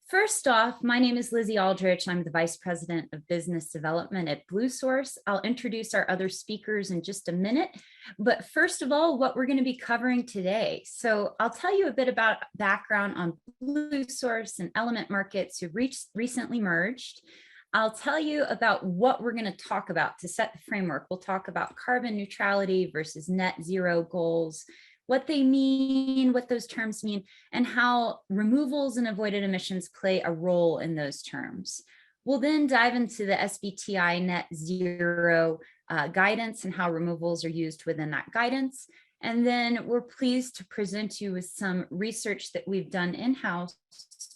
First off, my name is Lizzie Aldrich. I'm the Vice President of Business Development at Bluesource. I'll introduce our other speakers in just a minute. But first of all, what we're going to be covering today. So I'll tell you a bit about background on Bluesource and element markets who recently merged. I'll tell you about what we're going to talk about to set the framework. We'll talk about carbon neutrality versus net zero goals, what they mean, what those terms mean, and how removals and avoided emissions play a role in those terms. We'll then dive into the SBTI net zero guidance and how removals are used within that guidance. And then we're pleased to present you with some research that we've done in-house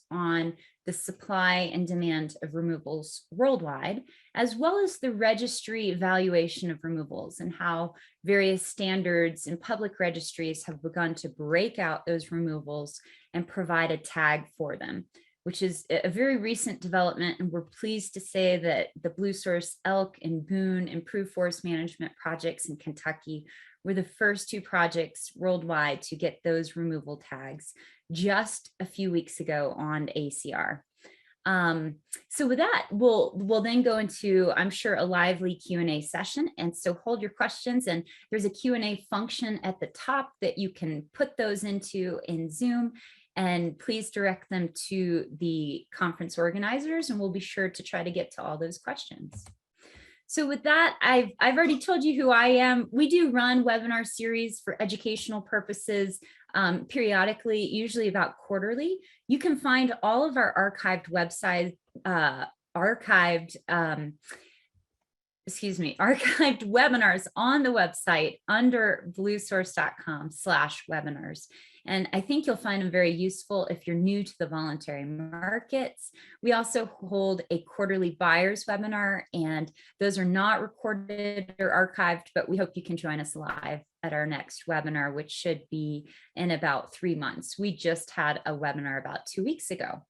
on the supply and demand of removals worldwide, as well as the registry evaluation of removals and how various standards and public registries have begun to break out those removals and provide a tag for them, which is a very recent development. And we're pleased to say that the Bluesource Elk and Boone improved forest management projects in Kentucky were the first two projects worldwide to get those removal tags just a few weeks ago on ACR. So with that, we'll then go into, I'm sure, a lively Q&A session. And so hold your questions, and there's a Q&A function at the top that you can put those into in Zoom, and please direct them to the conference organizers, and we'll be sure to try to get to all those questions. So with that, I've already told you who I am. We do run webinar series for educational purposes periodically, usually about quarterly. You can find all of our archived website, archived webinars on the website under bluesource.com/webinars. And I think you'll find them very useful if you're new to the voluntary markets. We also hold a quarterly buyers webinar, and those are not recorded or archived, but we hope you can join us live at our next webinar, which should be in about 3 months. We just had a webinar about 2 weeks ago.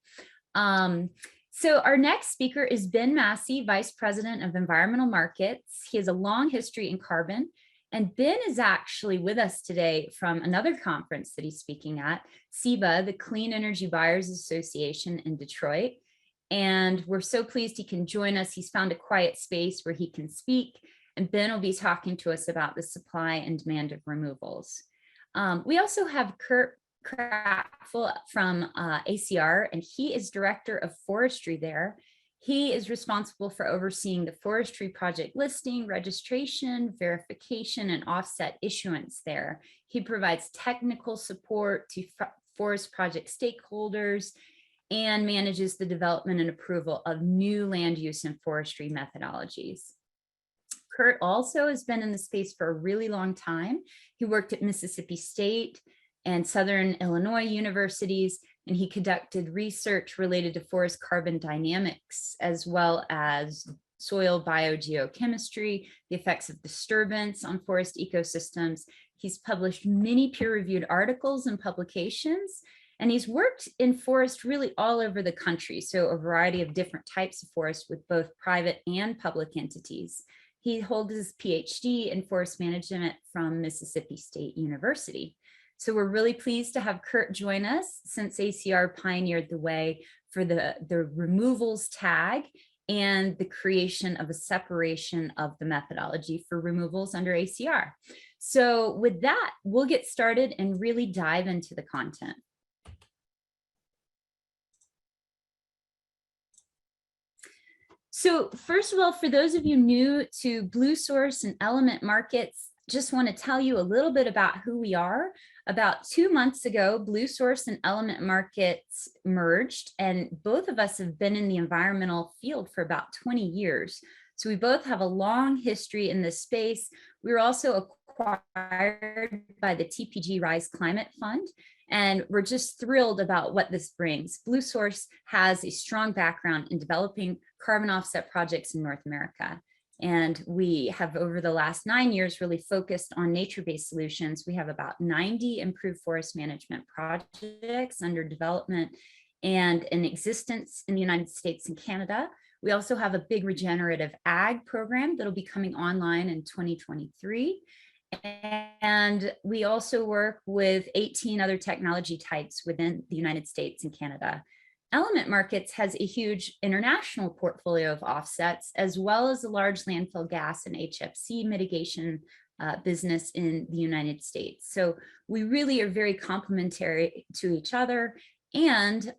So our next speaker is Ben Massey, Vice President of Environmental Markets. He has a long history in carbon. And Ben is actually with us today from another conference that he's speaking at, CEBA, the Clean Energy Buyers Association in Detroit. And we're so pleased he can join us. He's found a quiet space where he can speak. And Ben will be talking to us about the supply and demand of removals. We also have Kurt Kraftful from ACR, and he is Director of Forestry there. He is responsible for overseeing the forestry project listing, registration, verification, and offset issuance there. He provides technical support to forest project stakeholders and manages the development and approval of new land use and forestry methodologies. Kurt also has been in the space for a really long time. He worked at Mississippi State and Southern Illinois universities, and he conducted research related to forest carbon dynamics, as well as soil biogeochemistry, the effects of disturbance on forest ecosystems. He's published many peer-reviewed articles and publications, and he's worked in forest really all over the country, so a variety of different types of forest with both private and public entities. He holds his PhD in forest management from Mississippi State University. So we're really pleased to have Kurt join us, since ACR pioneered the way for the removals tag and the creation of a separation of the methodology for removals under ACR. So with that, we'll get started and really dive into the content. So first of all, for those of you new to Bluesource and element markets, just want to tell you a little bit about who we are. About 2 months ago, Bluesource and element markets merged, and both of us have been in the environmental field for about 20 years. So we both have a long history in this space. We were also acquired by the TPG Rise Climate Fund, and we're just thrilled about what this brings. Bluesource has a strong background in developing carbon offset projects in North America. And we have, over the last 9 years, really focused on nature-based solutions. We have about 90 improved forest management projects under development and in existence in the United States and Canada. We also have a big regenerative ag program that'll be coming online in 2023. And we also work with 18 other technology types within the United States and Canada. Element Markets has a huge international portfolio of offsets, as well as a large landfill gas and HFC mitigation business in the United States. So we really are very complementary to each other, and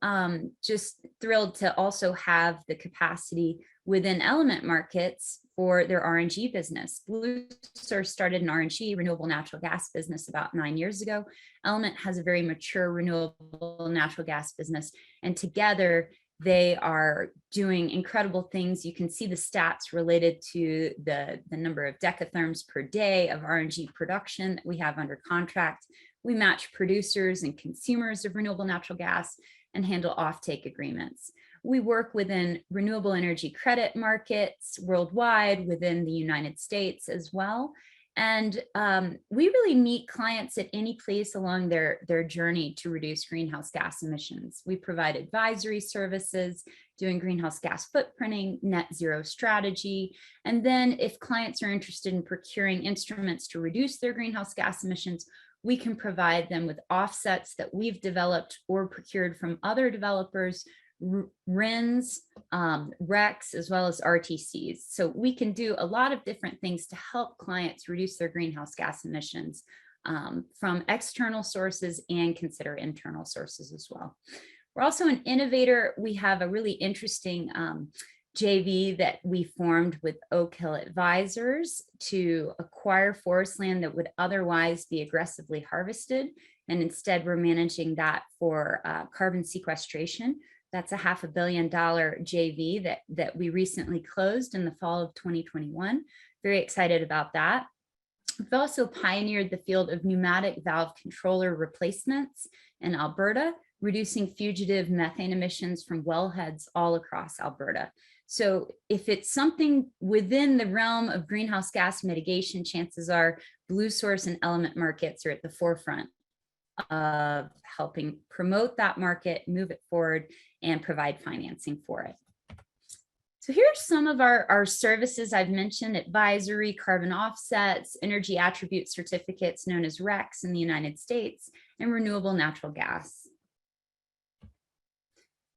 just thrilled to also have the capacity within Element Markets for their RNG business. Bluesource started an RNG, renewable natural gas business, about 9 years ago. Element has a very mature renewable natural gas business, and together they are doing incredible things. You can see the stats related to the number of decatherms per day of RNG production that we have under contract. We match producers and consumers of renewable natural gas and handle offtake agreements. We work within renewable energy credit markets worldwide, within the United States as well. And we really meet clients at any place along their journey to reduce greenhouse gas emissions. We provide advisory services, doing greenhouse gas footprinting, net zero strategy. And then if clients are interested in procuring instruments to reduce their greenhouse gas emissions, we can provide them with offsets that we've developed or procured from other developers, RINs, RECs, as well as RTCs. So we can do a lot of different things to help clients reduce their greenhouse gas emissions from external sources, and consider internal sources as well. We're also an innovator. We have a really interesting JV that we formed with Oak Hill Advisors to acquire forest land that would otherwise be aggressively harvested. And instead, we're managing that for carbon sequestration. That's a $500 million JV that we recently closed in the fall of 2021. Very excited about that. We've also pioneered the field of pneumatic valve controller replacements in Alberta, reducing fugitive methane emissions from wellheads all across Alberta. So if it's something within the realm of greenhouse gas mitigation, chances are Bluesource and Element Markets are at the forefront of helping promote that market, move it forward, and provide financing for it. So here's some of our services I've mentioned: advisory, carbon offsets, energy attribute certificates known as RECs in the United States, and renewable natural gas.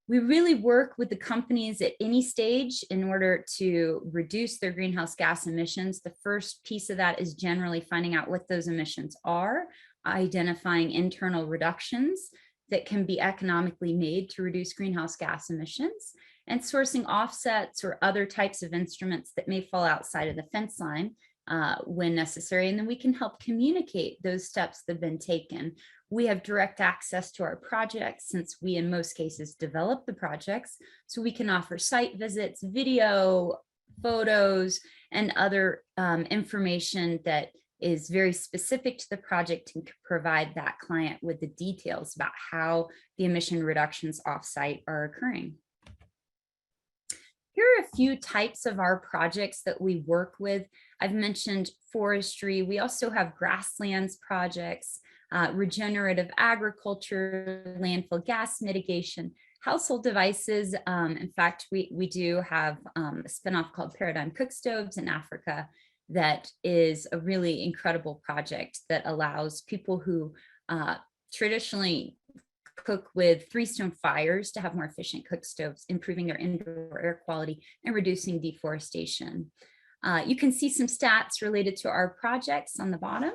We really work with the companies at any stage in order to reduce their greenhouse gas emissions. The first piece of that is generally finding out what those emissions are, identifying internal reductions that can be economically made to reduce greenhouse gas emissions, and sourcing offsets or other types of instruments that may fall outside of the fence line when necessary. And then we can help communicate those steps that have been taken. We have direct access to our projects, since we in most cases develop the projects, so we can offer site visits, video, photos, and other information that is very specific to the project and can provide that client with the details about how the emission reductions offsite are occurring. Here are a few types of our projects that we work with. I've mentioned forestry. We also have grasslands projects, regenerative agriculture, landfill gas mitigation, household devices. In fact, we do have a spinoff called Paradigm Cook Stoves in Africa that is a really incredible project that allows people who traditionally cook with three-stone fires to have more efficient cook stoves, improving their indoor air quality and reducing deforestation. You can see some stats related to our projects on the bottom.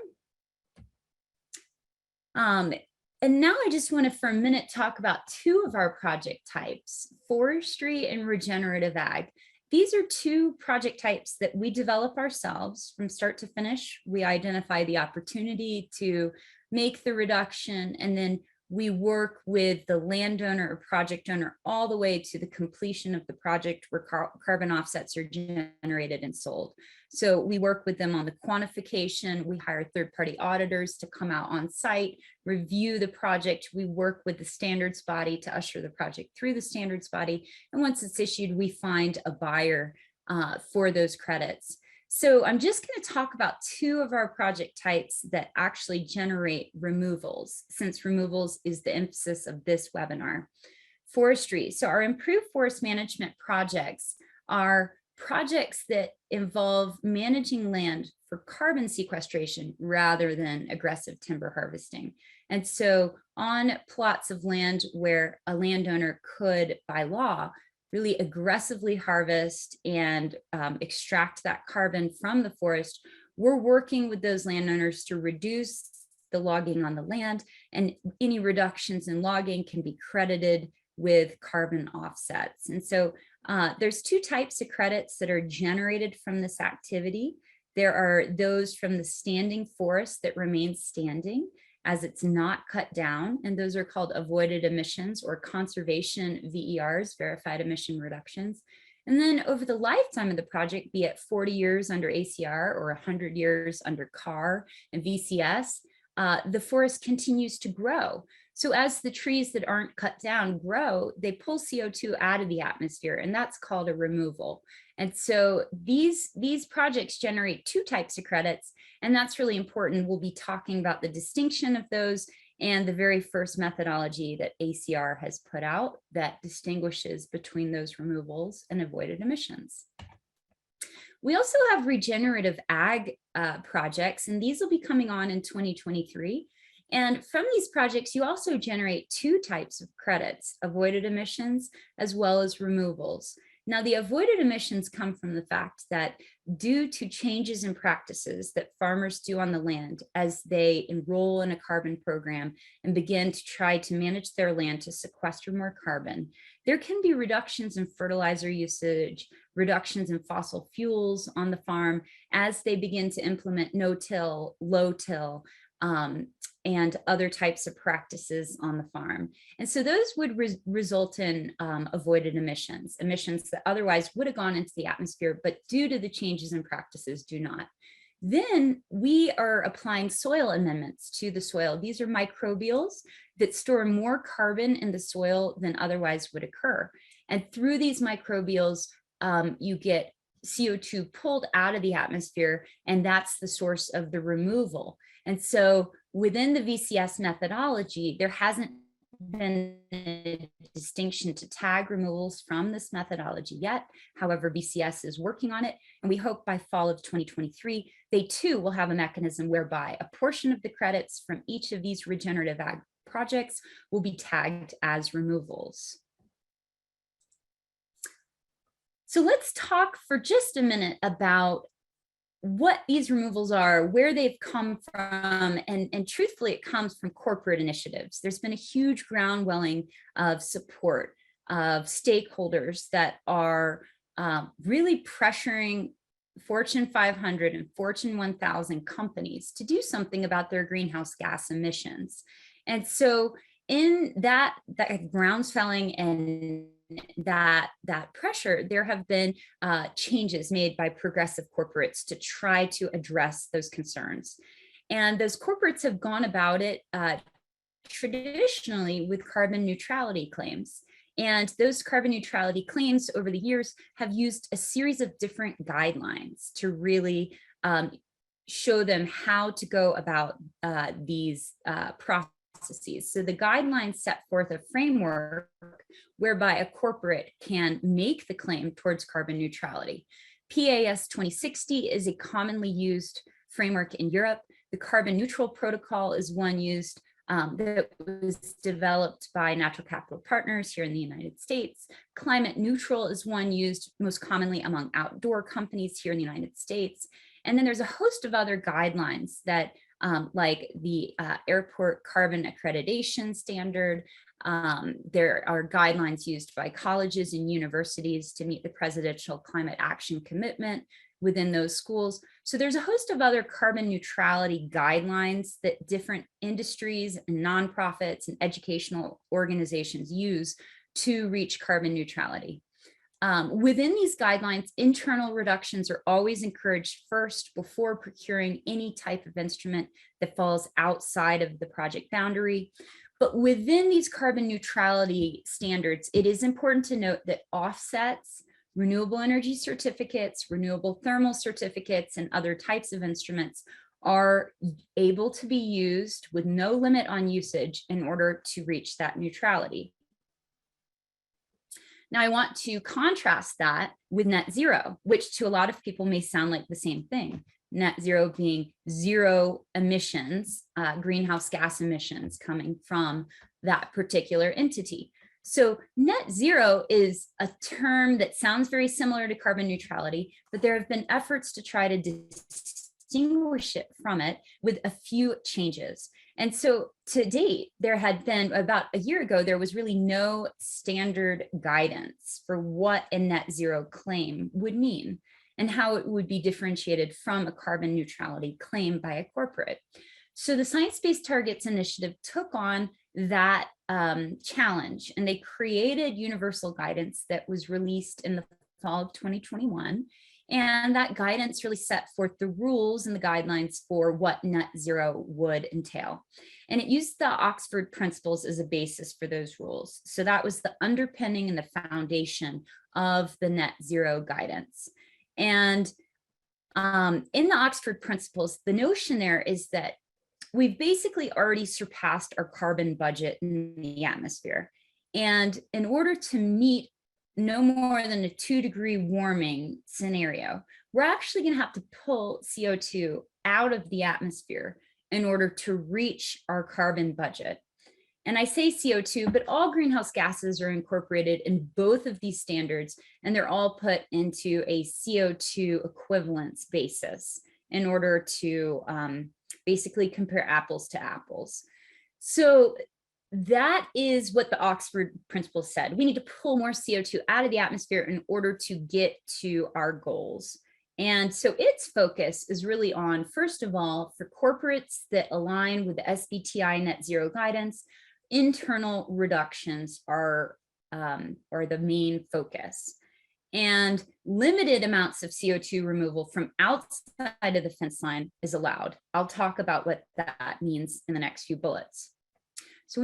And now I just want to, for a minute, talk about two of our project types: forestry and regenerative ag. These are two project types that we develop ourselves from start to finish. We identify the opportunity to make the reduction, and then we work with the landowner or project owner all the way to the completion of the project where carbon offsets are generated and sold. So we work with them on the quantification. We hire third-party auditors to come out on site, review the project. We work with the standards body to usher the project through the standards body. And once it's issued, we find a buyer for those credits. So I'm just going to talk about two of our project types that actually generate removals, since removals is the emphasis of this webinar. Forestry. So our improved forest management projects are projects that involve managing land for carbon sequestration rather than aggressive timber harvesting. And so on plots of land where a landowner could, by law, really aggressively harvest and extract that carbon from the forest, we're working with those landowners to reduce the logging on the land, and any reductions in logging can be credited with carbon offsets. And so there's two types of credits that are generated from this activity. There are those from the standing forest that remain standing as it's not cut down, and those are called avoided emissions or conservation VERs, verified emission reductions. And then over the lifetime of the project, be it 40 years under ACR or 100 years under CAR and VCS, the forest continues to grow. So as the trees that aren't cut down grow, they pull CO2 out of the atmosphere, and that's called a removal. And so these projects generate two types of credits, and that's really important. We'll be talking about the distinction of those and the very first methodology that ACR has put out that distinguishes between those removals and avoided emissions. We also have regenerative ag projects, and these will be coming on in 2023. And from these projects, you also generate two types of credits, avoided emissions as well as removals. Now, the avoided emissions come from the fact that due to changes in practices that farmers do on the land as they enroll in a carbon program and begin to try to manage their land to sequester more carbon, there can be reductions in fertilizer usage, reductions in fossil fuels on the farm as they begin to implement no-till, low-till, and other types of practices on the farm. And so those would result in avoided emissions that otherwise would have gone into the atmosphere, but due to the changes in practices do not. Then we are applying soil amendments to the soil. These are microbials that store more carbon in the soil than otherwise would occur. And through these microbials, you get CO2 pulled out of the atmosphere, and that's the source of the removal. And so within the VCS methodology, there hasn't been a distinction to tag removals from this methodology yet. However, VCS is working on it, and we hope by fall of 2023, they too will have a mechanism whereby a portion of the credits from each of these regenerative ag projects will be tagged as removals. So let's talk for just a minute about what these removals are, where they've come from, and truthfully, it comes from corporate initiatives. There's been a huge groundwelling of support of stakeholders that are really pressuring Fortune 500 and Fortune 1000 companies to do something about their greenhouse gas emissions. And so in that groundswelling and that pressure, there have been changes made by progressive corporates to try to address those concerns. And those corporates have gone about it traditionally with carbon neutrality claims. And those carbon neutrality claims over the years have used a series of different guidelines to really show them how to go about these processes. So the guidelines set forth a framework whereby a corporate can make the claim towards carbon neutrality. PAS 2060 is a commonly used framework in Europe. The carbon neutral protocol is one used that was developed by Natural Capital Partners here in the United States. Climate neutral is one used most commonly among outdoor companies here in the United States. And then there's a host of other guidelines that like the airport carbon accreditation standard. There are guidelines used by colleges and universities to meet the presidential climate action commitment within those schools. So there's a host of other carbon neutrality guidelines that different industries and nonprofits and educational organizations use to reach carbon neutrality. Within these guidelines, internal reductions are always encouraged first before procuring any type of instrument that falls outside of the project boundary. But within these carbon neutrality standards, it is important to note that offsets, renewable energy certificates, renewable thermal certificates, and other types of instruments are able to be used with no limit on usage in order to reach that neutrality. Now, I want to contrast that with net zero, which to a lot of people may sound like the same thing. net zero being zero emissions, greenhouse gas emissions coming from that particular entity. So net zero is a term that sounds very similar to carbon neutrality, but there have been efforts to try to distinguish it from it with a few changes. And so to date, there had been about a year ago, there was really no standard guidance for what a net zero claim would mean and how it would be differentiated from a carbon neutrality claim by a corporate. So the Science Based Targets Initiative took on that challenge, and they created universal guidance that was released in the fall of 2021. And that guidance really set forth the rules and the guidelines for what net zero would entail. And it used the Oxford principles as a basis for those rules. So that was the underpinning and the foundation of the net zero guidance. And in the Oxford principles, the notion there is that we've basically already surpassed our carbon budget in the atmosphere. And in order to meet no more than a 2-degree warming scenario, we're actually going to have to pull CO2 out of the atmosphere in order to reach our carbon budget. And I say CO2, but all greenhouse gases are incorporated in both of these standards, and they're all put into a CO2 equivalence basis in order to basically compare apples to apples. So that is what the Oxford principles said. We need to pull more CO2 out of the atmosphere in order to get to our goals. And so its focus is really on, first of all, for corporates that align with the SBTI net zero guidance, internal reductions are the main focus. And limited amounts of CO2 removal from outside of the fence line is allowed. I'll talk about what that means in the next few bullets. So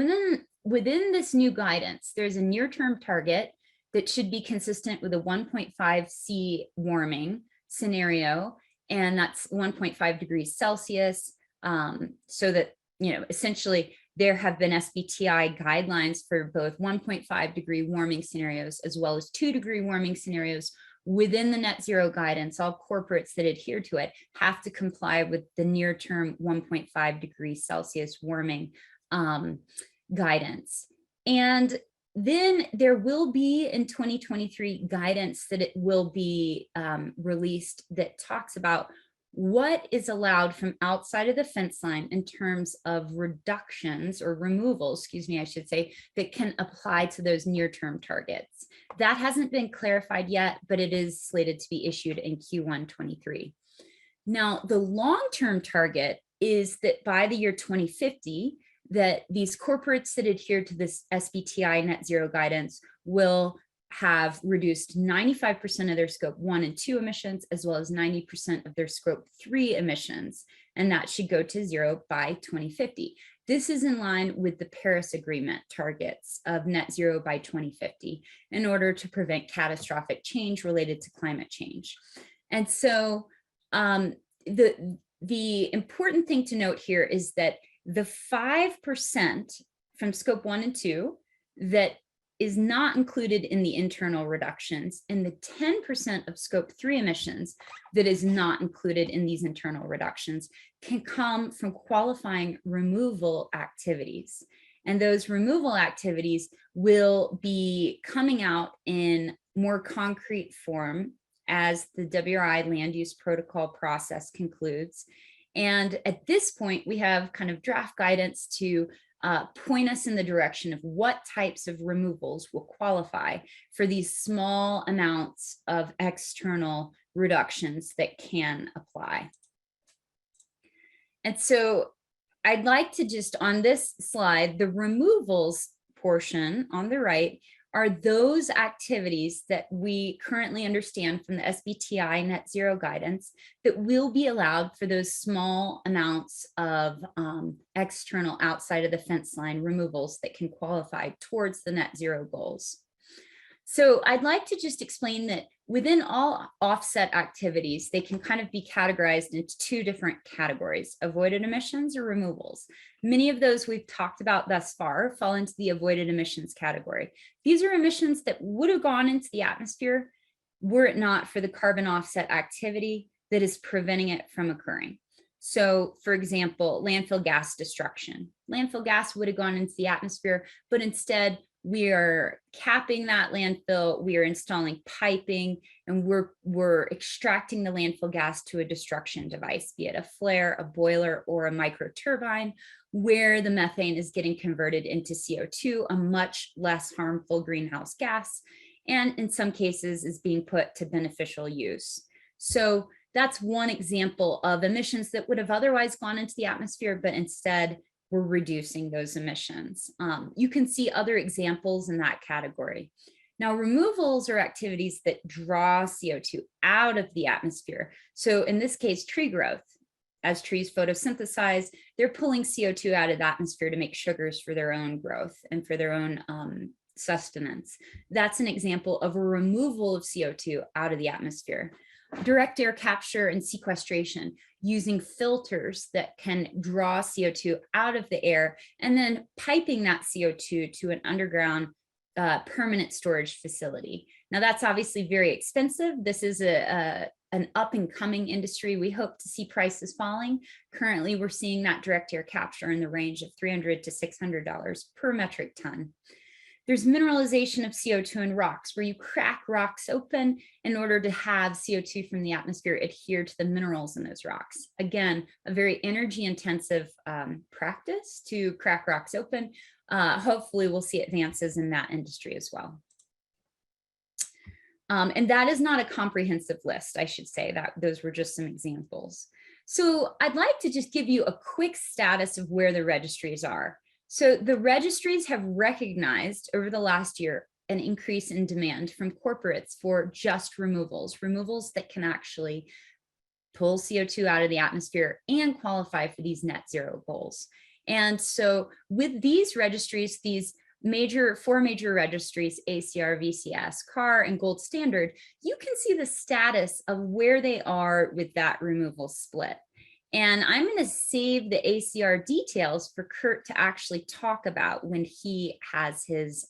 within this new guidance, there's a near-term target that should be consistent with a 1.5 C warming scenario, and that's 1.5 degrees Celsius, so that, essentially there have been SBTI guidelines for both 1.5 degree warming scenarios as well as 2-degree warming scenarios within the net zero guidance. All corporates that adhere to it have to comply with the near-term 1.5 degrees Celsius warming guidance. And then there will be in 2023 guidance that it will be released that talks about what is allowed from outside of the fence line in terms of reductions or removals, I should say, that can apply to those near-term targets. That hasn't been clarified yet, but it is slated to be issued in Q1 23. Now, the long-term target is that by the year 2050, that these corporates that adhere to this SBTI net zero guidance will have reduced 95% of their scope 1 and 2 emissions, as well as 90% of their scope 3 emissions. And that should go to zero by 2050. This is in line with the Paris Agreement targets of net zero by 2050 in order to prevent catastrophic change related to climate change. And so the important thing to note here is that the 5% from scope 1 and 2 that is not included in the internal reductions, and the 10% of scope 3 emissions that is not included in these internal reductions can come from qualifying removal activities. And those removal activities will be coming out in more concrete form as the WRI land use protocol process concludes. And at this point, we have kind of draft guidance to point us in the direction of what types of removals will qualify for these small amounts of external reductions that can apply. And so I'd like to just on this slide, the removals portion on the right are those activities that we currently understand from the SBTI net zero guidance that will be allowed for those small amounts of external outside of the fence line removals that can qualify towards the net zero goals. So I'd like to just explain that within all offset activities, they can kind of be categorized into 2 different categories: avoided emissions or removals. Many of those we've talked about thus far fall into the avoided emissions category. These are emissions that would have gone into the atmosphere were it not for the carbon offset activity that is preventing it from occurring. So for example, landfill gas destruction. Landfill gas would have gone into the atmosphere, but instead we are capping that landfill, we are installing piping, and we're extracting the landfill gas to a destruction device, be it a flare, a boiler, or a micro turbine, where the methane is getting converted into CO2, a much less harmful greenhouse gas, and in some cases is being put to beneficial use. So that's one example of emissions that would have otherwise gone into the atmosphere, but instead we're reducing those emissions. You can see other examples in that category. Now, removals are activities that draw CO2 out of the atmosphere. So in this case, tree growth. As trees photosynthesize, they're pulling CO2 out of the atmosphere to make sugars for their own growth and for their own sustenance. That's an example of a removal of CO2 out of the atmosphere. Direct air capture and sequestration, using filters that can draw CO2 out of the air and then piping that CO2 to an underground permanent storage facility. Now that's obviously very expensive. This is an up and coming industry. We hope to see prices falling. Currently, we're seeing that direct air capture in the range of $300 to $600 per metric ton. There's mineralization of CO2 in rocks, where you crack rocks open in order to have CO2 from the atmosphere adhere to the minerals in those rocks. Again, a very energy intensive practice to crack rocks open. Hopefully we'll see advances in that industry as well. And that is not a comprehensive list, I should say. That those were just some examples. So I'd like to just give you a quick status of where the registries are. So the registries have recognized over the last year an increase in demand from corporates for just removals that can actually pull CO2 out of the atmosphere and qualify for these net zero goals. And so with these registries, these four major registries, ACR, VCS, CAR, and Gold Standard, you can see the status of where they are with that removal split. And I'm going to save the ACR details for Kurt to actually talk about when he has his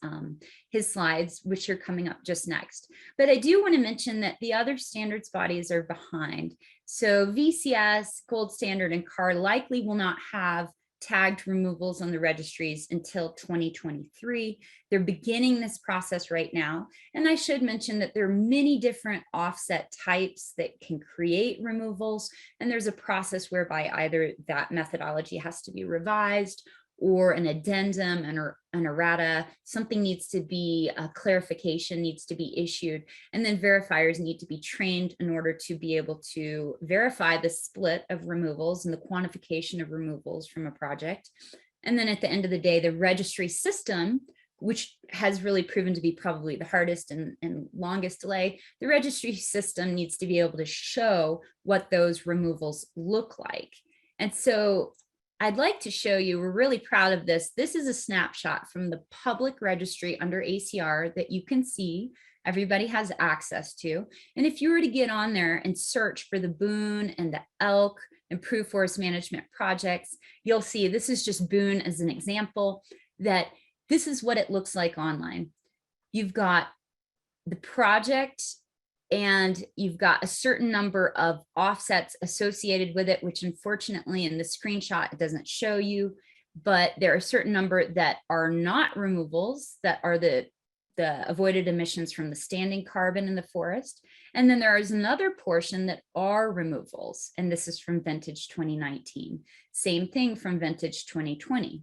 slides, which are coming up just next. But I do want to mention that the other standards bodies are behind. So VCS, Gold Standard, and CAR likely will not have tagged removals on the registries until 2023. They're beginning this process right now. And I should mention that there are many different offset types that can create removals. And there's a process whereby either that methodology has to be revised or an addendum, an errata, something needs to be, a clarification needs to be issued, and then verifiers need to be trained in order to be able to verify the split of removals and the quantification of removals from a project. And then at the end of the day, the registry system, which has really proven to be probably the hardest and longest delay, the registry system needs to be able to show what those removals look like. And so I'd like to show you, we're really proud of this. This is a snapshot from the public registry under ACR that you can see everybody has access to. And if you were to get on there and search for the Boone and the Elk Improved Forest Management projects, you'll see, this is just Boone as an example, that this is what it looks like online. You've got the project and you've got a certain number of offsets associated with it, which unfortunately in the screenshot, it doesn't show you, but there are a certain number that are not removals, that are the avoided emissions from the standing carbon in the forest. And then there is another portion that are removals. And this is from vintage 2019. Same thing from vintage 2020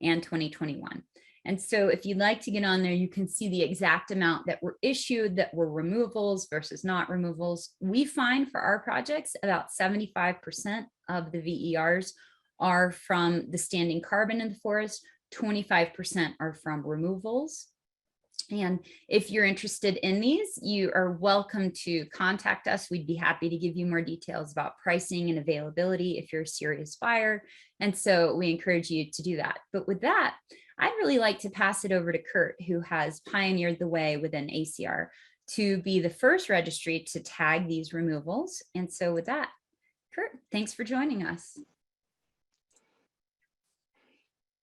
and 2021. And so if you'd like to get on there, you can see the exact amount that were issued that were removals versus not removals. We find for our projects about 75% of the VERs are from the standing carbon in the forest, 25% are from removals. And if you're interested in these, you are welcome to contact us. We'd be happy to give you more details about pricing and availability if you're a serious buyer. And so we encourage you to do that. But with that, I'd really like to pass it over to Kurt, who has pioneered the way within ACR to be the first registry to tag these removals. And so with that, Kurt, thanks for joining us.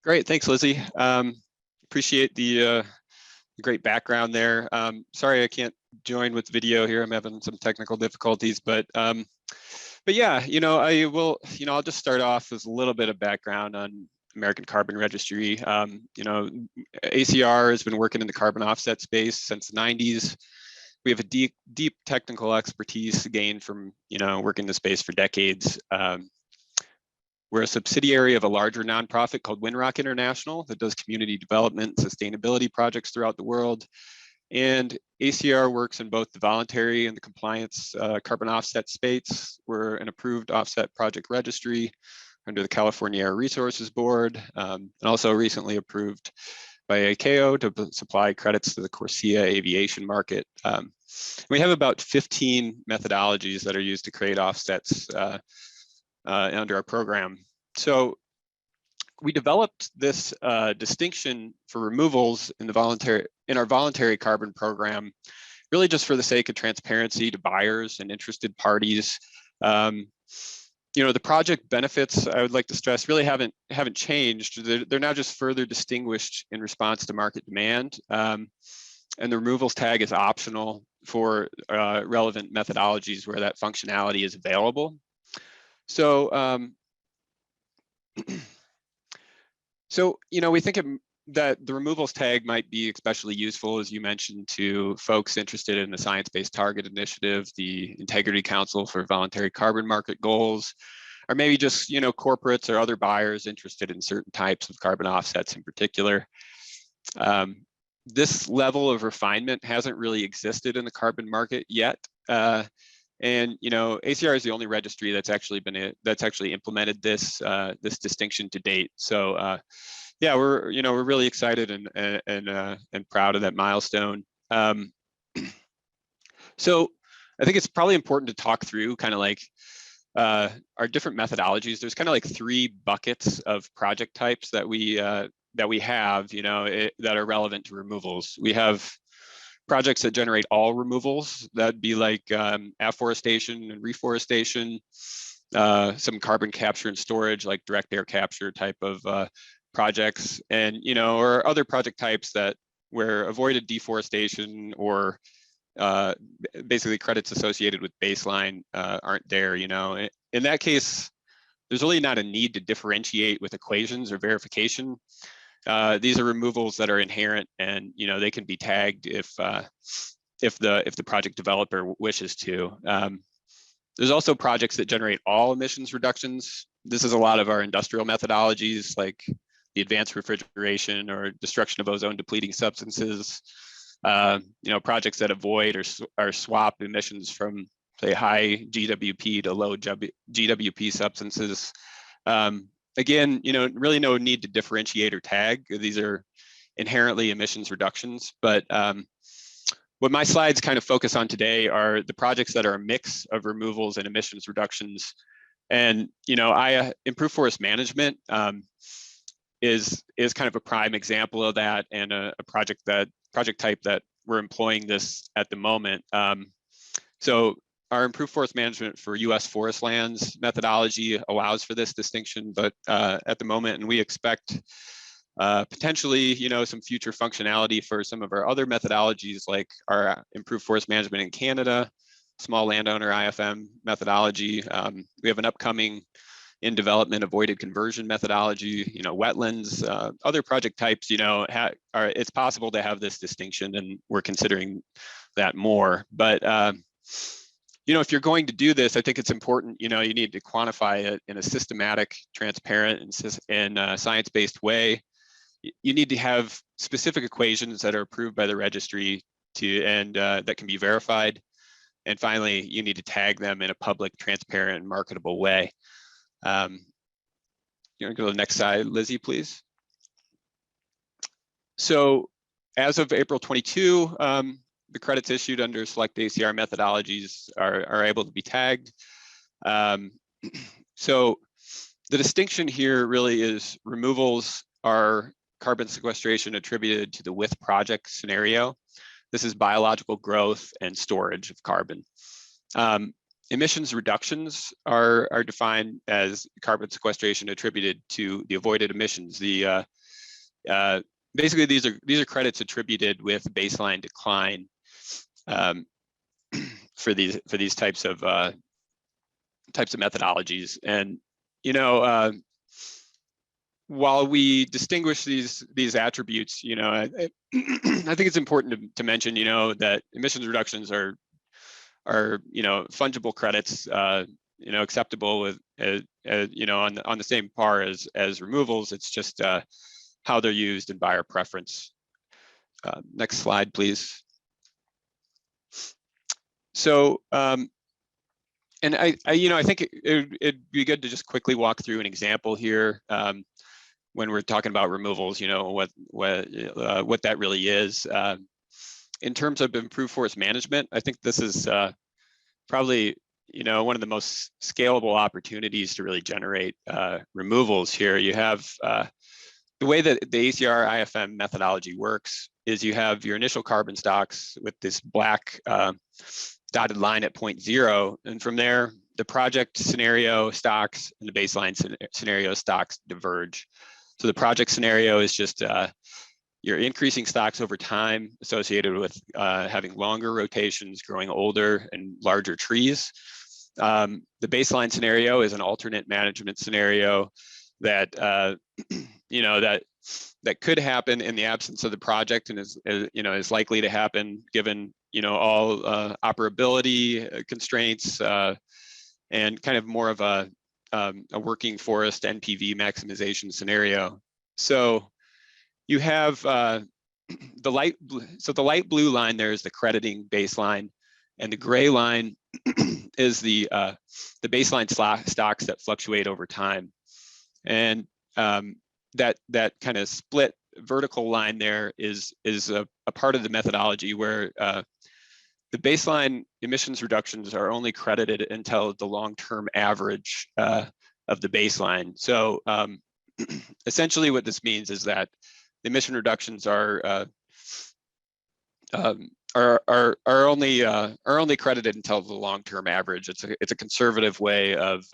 Great, thanks, Lizzie. Appreciate the great background there. Sorry I can't join with video here. I'm having some technical difficulties, but But yeah, I'll just start off with a little bit of background on American Carbon Registry. ACR has been working in the carbon offset space since the 90s. We have a deep technical expertise gained from, working in the space for decades. We're a subsidiary of a larger nonprofit called Windrock International that does community development and sustainability projects throughout the world. And ACR works in both the voluntary and the compliance carbon offset space. We're an approved offset project registry under the California Air Resources Board, and also recently approved by ICAO to supply credits to the Corsia aviation market. We have about 15 methodologies that are used to create offsets under our program. So we developed this distinction for removals in our voluntary carbon program, really just for the sake of transparency to buyers and interested parties. The project benefits, I would like to stress, really haven't changed. They're now just further distinguished in response to market demand. And the removals tag is optional for relevant methodologies where that functionality is available. So, we think that the removals tag might be especially useful, as you mentioned, to folks interested in the Science-Based Target Initiative, the Integrity Council for Voluntary Carbon Market Goals, or maybe just, corporates or other buyers interested in certain types of carbon offsets in particular. This level of refinement hasn't really existed in the carbon market yet. And ACR is the only registry that's actually implemented this distinction to date. So yeah, we're really excited and proud of that milestone. So I think it's probably important to talk through kind of like our different methodologies. There's kind of like 3 buckets of project types that we have, that are relevant to removals. We have projects that generate all removals. That'd be like afforestation and reforestation, some carbon capture and storage, like direct air capture type of projects, and or other project types where avoided deforestation or basically credits associated with baseline aren't there. In that case, there's really not a need to differentiate with equations or verification. These are removals that are inherent, and they can be tagged if the project developer wishes to. There's also projects that generate all emissions reductions. This is a lot of our industrial methodologies, like the advanced refrigeration or destruction of ozone depleting substances. Projects that avoid or swap emissions from, say, high GWP to low GWP substances. Again, really no need to differentiate or tag. These are inherently emissions reductions. But what my slides kind of focus on today are the projects that are a mix of removals and emissions reductions. And improved forest management is kind of a prime example of that, and a project type that we're employing this at the moment. So our improved forest management for U.S. forest lands methodology allows for this distinction, but at the moment, and we expect potentially, some future functionality for some of our other methodologies, like our improved forest management in Canada, small landowner IFM methodology. We have an upcoming in development avoided conversion methodology, wetlands, other project types, it's possible to have this distinction, and we're considering that more. But if you're going to do this, I think it's important, you need to quantify it in a systematic, transparent, and science-based way. You need to have specific equations that are approved by the registry and that can be verified. And finally, you need to tag them in a public, transparent, and marketable way. You want to go to the next slide, Lizzie, please. So as of April 22, the credits issued under select ACR methodologies are able to be tagged. So the distinction here really is removals are carbon sequestration attributed to the with project scenario. This is biological growth and storage of carbon. Emissions reductions are defined as carbon sequestration attributed to the avoided emissions. Basically, these are credits attributed with baseline decline for these types of types of methodologies. And, you know, while we distinguish these attributes, you know, I think it's important to mention, you know, that emissions reductions are you know, fungible credits, you know, acceptable with you know, on the same par as removals. It's just how they're used and buyer preference. Next slide, please. So, and I you know, I think it'd be good to just quickly walk through an example here when we're talking about removals. You know, what that really is. In terms of improved forest management, I think this is probably, you know, one of the most scalable opportunities to really generate removals here. You have the way that the ACR IFM methodology works is you have your initial carbon stocks with this black dotted line at 0.0, and from there, the project scenario stocks and the baseline scenario stocks diverge. So the project scenario is just you're increasing stocks over time associated with having longer rotations, growing older and larger trees. The baseline scenario is an alternate management scenario that you know, that could happen in the absence of the project, and is you know, is likely to happen given, you know, all operability constraints and kind of more of a working forest NPV maximization scenario. So you have the light blue line there is the crediting baseline, and the gray line is the baseline stocks that fluctuate over time. And that kind of split vertical line there is a part of the methodology where the baseline emissions reductions are only credited until the long-term average of the baseline. So essentially what this means is that the emission reductions are only credited until the long-term average. It's a conservative way of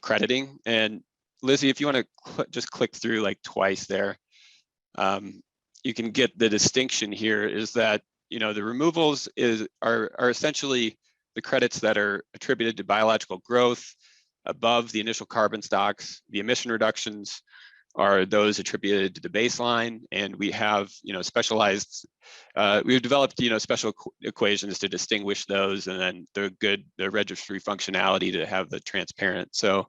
crediting. And Lizzie, if you want to just click through like twice there, you can get the distinction here is that, you know, the removals are essentially the credits that are attributed to biological growth above the initial carbon stocks. The emission reductions are those attributed to the baseline, and we have, you know, specialized, we've developed, you know, special equations to distinguish those, and then the registry functionality to have the transparent. So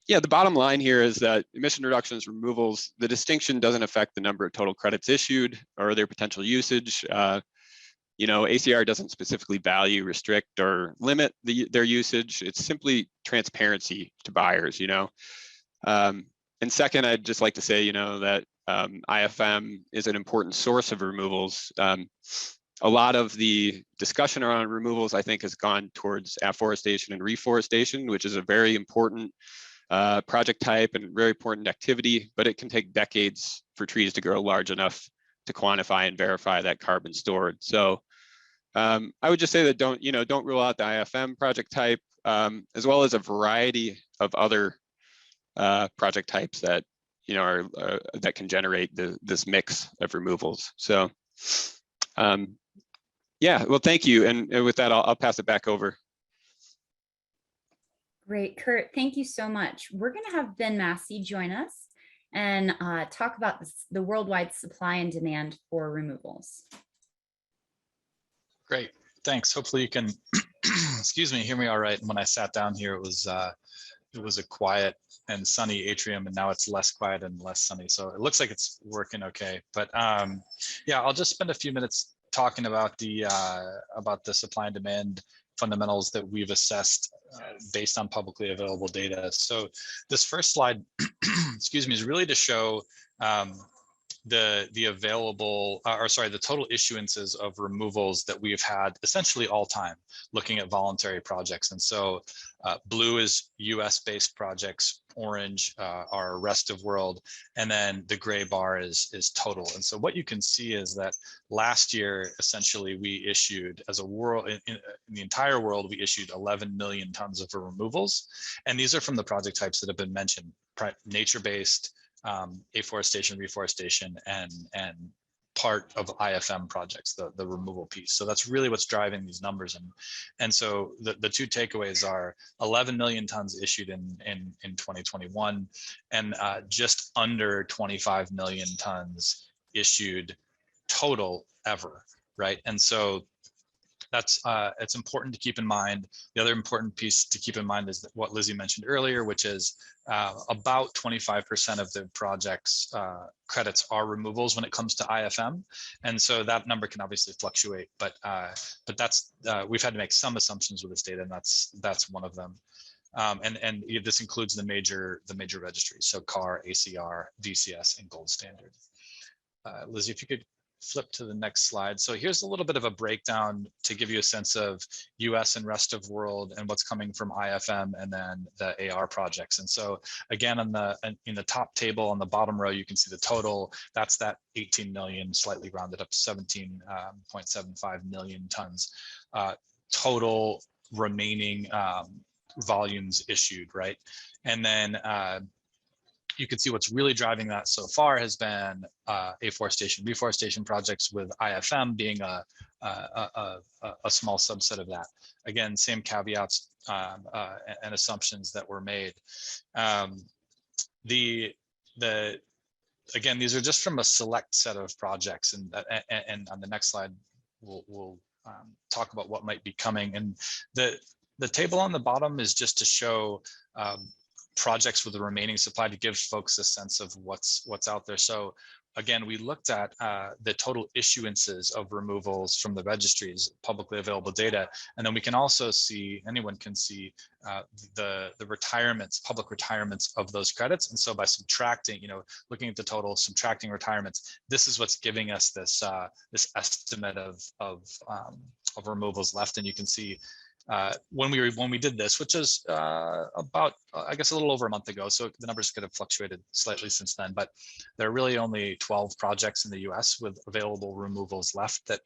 yeah, the bottom line here is that emission reductions, removals, the distinction doesn't affect the number of total credits issued or their potential usage. You know, ACR doesn't specifically value, restrict, or limit their usage. It's simply transparency to buyers, you know. And second, I'd just like to say, you know, that IFM is an important source of removals. A lot of the discussion around removals, I think, has gone towards afforestation and reforestation, which is a very important project type and very important activity, but it can take decades for trees to grow large enough to quantify and verify that carbon stored. So I would just say that don't rule out the IFM project type, as well as a variety of other project types that, you know, are that can generate this mix of removals. So yeah, well, thank you. And with that, I'll pass it back over. Great, Kurt, thank you so much. We're going to have Ben Massey join us and talk about the worldwide supply and demand for removals. Great, thanks. Hopefully you can, excuse me, hear me all right. And when I sat down here, it was a quiet and sunny atrium, and now it's less quiet and less sunny. So it looks like it's working okay. But yeah, I'll just spend a few minutes talking about the supply and demand fundamentals that we've assessed based on publicly available data. So this first slide, excuse me, is really to show the available, the total issuances of removals that we've had essentially all time, looking at voluntary projects. And so blue is US-based projects, orange are rest of world, and then the gray bar is total. And so what you can see is that last year, essentially, we issued, as a world, in the entire world, we issued 11 million tons of removals. And these are from the project types that have been mentioned: nature-based, afforestation, reforestation, and part of IFM projects, the removal piece. So that's really what's driving these numbers. And so the two takeaways are 11 million tons issued in 2021, and just under 25 million tons issued total ever, right? And so that's it's important to keep in mind. The other important piece to keep in mind is that what Lizzie mentioned earlier, which is about 25% of the project's credits are removals when it comes to IFM, and so that number can obviously fluctuate. But that's we've had to make some assumptions with this data, and that's one of them. And this includes the major registries, so CAR, ACR, VCS, and Gold Standard. Lizzie, if you could flip to the next slide. So here's a little bit of a breakdown to give you a sense of US and rest of world and what's coming from IFM and then the AR projects. And so again, in the top table on the bottom row, you can see the total. That's that 18 million, slightly rounded up to 17.75 million tons total remaining volumes issued, right? And then you can see what's really driving that so far has been afforestation, reforestation projects, with IFM being a small subset of that. Again, same caveats and assumptions that were made. Again, these are just from a select set of projects, and on the next slide, we'll talk about what might be coming. And the table on the bottom is just to show projects with the remaining supply, to give folks a sense of what's out there. So again, we looked at the total issuances of removals from the registries, publicly available data, and then we can also see, anyone can see the retirements, public retirements of those credits. And so by subtracting, looking at the total, subtracting retirements, this is what's giving us this this estimate of removals left. And you can see when we did this, which is about, I guess, a little over a month ago, so the numbers could have fluctuated slightly since then, but there are really only 12 projects in the US with available removals left that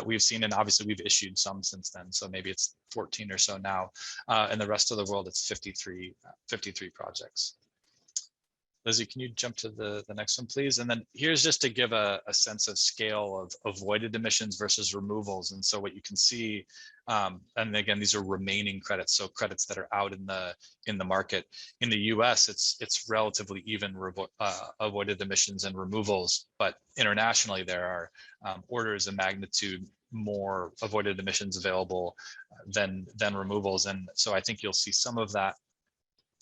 we've seen, and obviously we've issued some since then, so maybe it's 14 or so now. And the rest of the world, it's 53 projects. Lizzie, can you jump to the next one, please? And then here's just to give a sense of scale of avoided emissions versus removals. And so what you can see, and again, these are remaining credits, so credits that are out in the market. In the US, it's relatively even avoided emissions and removals, but internationally there are orders of magnitude more avoided emissions available than removals. And so I think you'll see some of that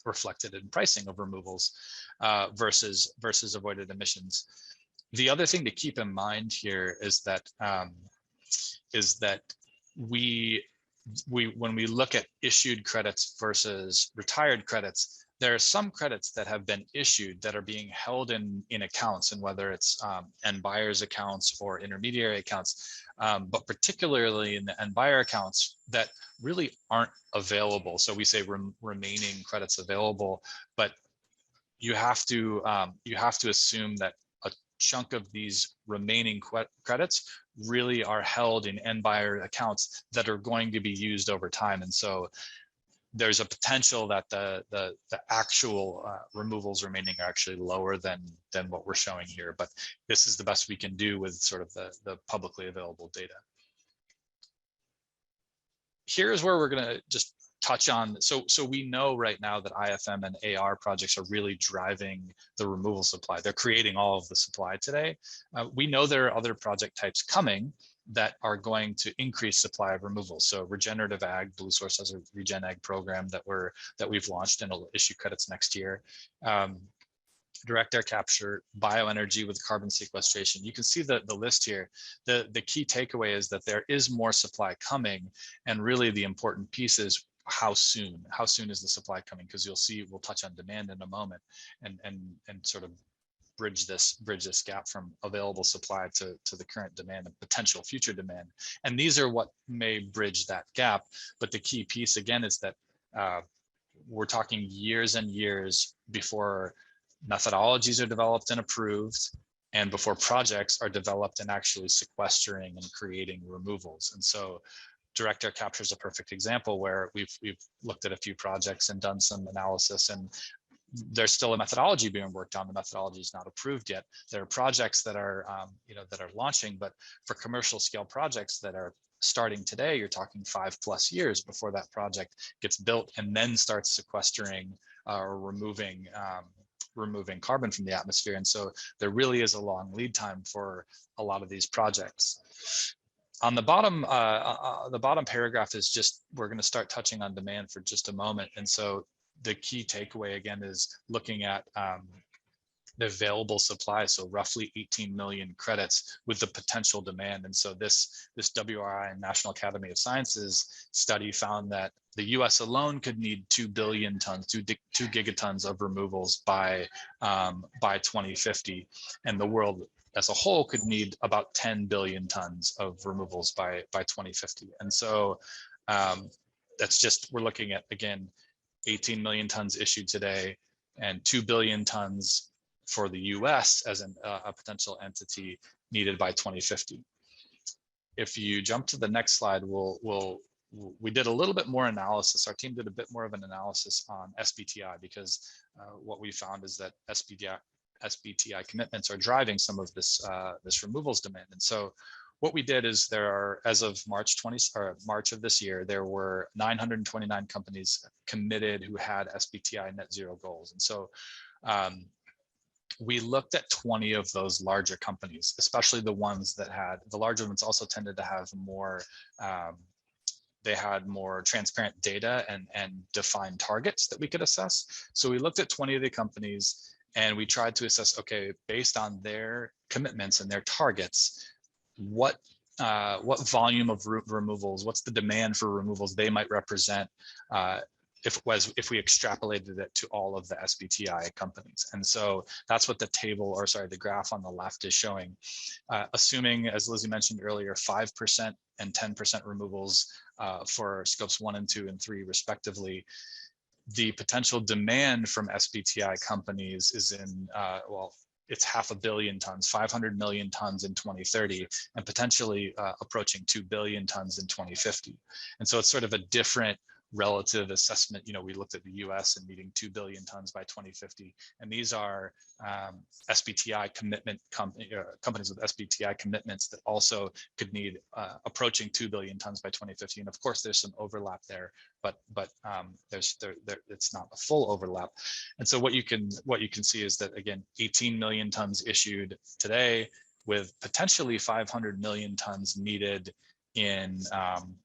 reflected in pricing of removals versus avoided emissions. The other thing to keep in mind here is that when we look at issued credits versus retired credits, there are some credits that have been issued that are being held in accounts, and whether it's end buyers accounts or intermediary accounts, but particularly in the end buyer accounts that really aren't available. So we say remaining credits available, but you have to assume that a chunk of these remaining credits really are held in end buyer accounts that are going to be used over time. And so there's a potential that the actual removals remaining are actually lower than what we're showing here, but this is the best we can do with sort of the publicly available data. Here's where we're going to just touch on. So we know right now that IFM and AR projects are really driving the removal supply. They're creating all of the supply today. We know there are other project types coming that are going to increase supply of removals. So Regenerative Ag, Bluesource has a Regen Ag program that we've launched and will issue credits next year. Direct air capture, bioenergy with carbon sequestration. You can see the list here. The key takeaway is that there is more supply coming, and really the important piece is how soon is the supply coming? Because you'll see, we'll touch on demand in a moment, and sort of bridge this gap from available supply to the current demand and potential future demand. And these are what may bridge that gap. But the key piece again is that we're talking years and years before methodologies are developed and approved, and before projects are developed and actually sequestering and creating removals. And so direct air capture is a perfect example where we've looked at a few projects and done some analysis, and there's still a methodology being worked on. The methodology is not approved yet. There are projects that are, that are launching, but for commercial scale projects that are starting today, you're talking 5+ years before that project gets built and then starts sequestering or removing carbon from the atmosphere. And so there really is a long lead time for a lot of these projects. On the bottom paragraph is just, we're going to start touching on demand for just a moment. And so the key takeaway again is looking at the available supply, so roughly 18 million credits with the potential demand. And so this WRI and National Academy of Sciences study found that the US alone could need 2 billion tons, 2 gigatons of removals by 2050. And the world as a whole could need about 10 billion tons of removals by 2050. And so that's just, we're looking at, again, 18 million tons issued today and 2 billion tons for the US as a potential entity needed by 2050. If you jump to the next slide, we did a little bit more analysis. Our team did a bit more of an analysis on SBTI, because what we found is that SBTI commitments are driving some of this removals demand. And so what we did is, there are, as of March of this year, there were 929 companies committed who had SBTI net zero goals. And so we looked at 20 of those larger companies, especially the ones that had, the larger ones also tended to have more, they had more transparent data and defined targets that we could assess. So we looked at 20 of the companies and we tried to assess, okay, based on their commitments and their targets, what volume of removals, what's the demand for removals they might represent if we extrapolated it to all of the SBTI companies. And so that's what the table, or sorry, the graph on the left is showing. Assuming, as Lizzie mentioned earlier, 5% and 10% removals for scopes 1 and 2 and 3 respectively, the potential demand from SBTI companies is in, well, it's 500 million tons, 500 million tons in 2030, and potentially approaching 2 billion tons in 2050. And so it's sort of a different relative assessment. You know, we looked at the US and meeting 2 billion tons by 2050, and these are SBTI commitment companies with SBTI commitments that also could need approaching 2 billion tons by 2050. And of course, there's some overlap there, but it's not a full overlap. And so what you can see is that, again, 18 million tons issued today, with potentially 500 million tons needed in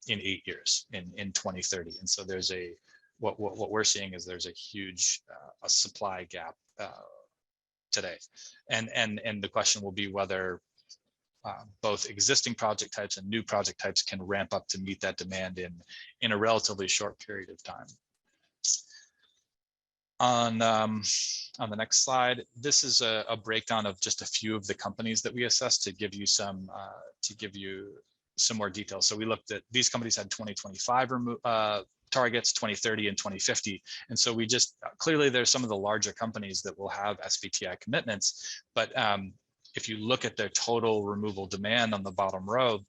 8 years, in 2030. And so there's what we're seeing is there's a huge a supply gap today, and the question will be whether both existing project types and new project types can ramp up to meet that demand in a relatively short period of time. On the next slide, this is a breakdown of just a few of the companies that we assessed to give you some more details. So we looked at, these companies had 2025 targets, 2030 and 2050. And so we just, clearly there's some of the larger companies that will have SBTI commitments, but if you look at their total removal demand on the bottom row,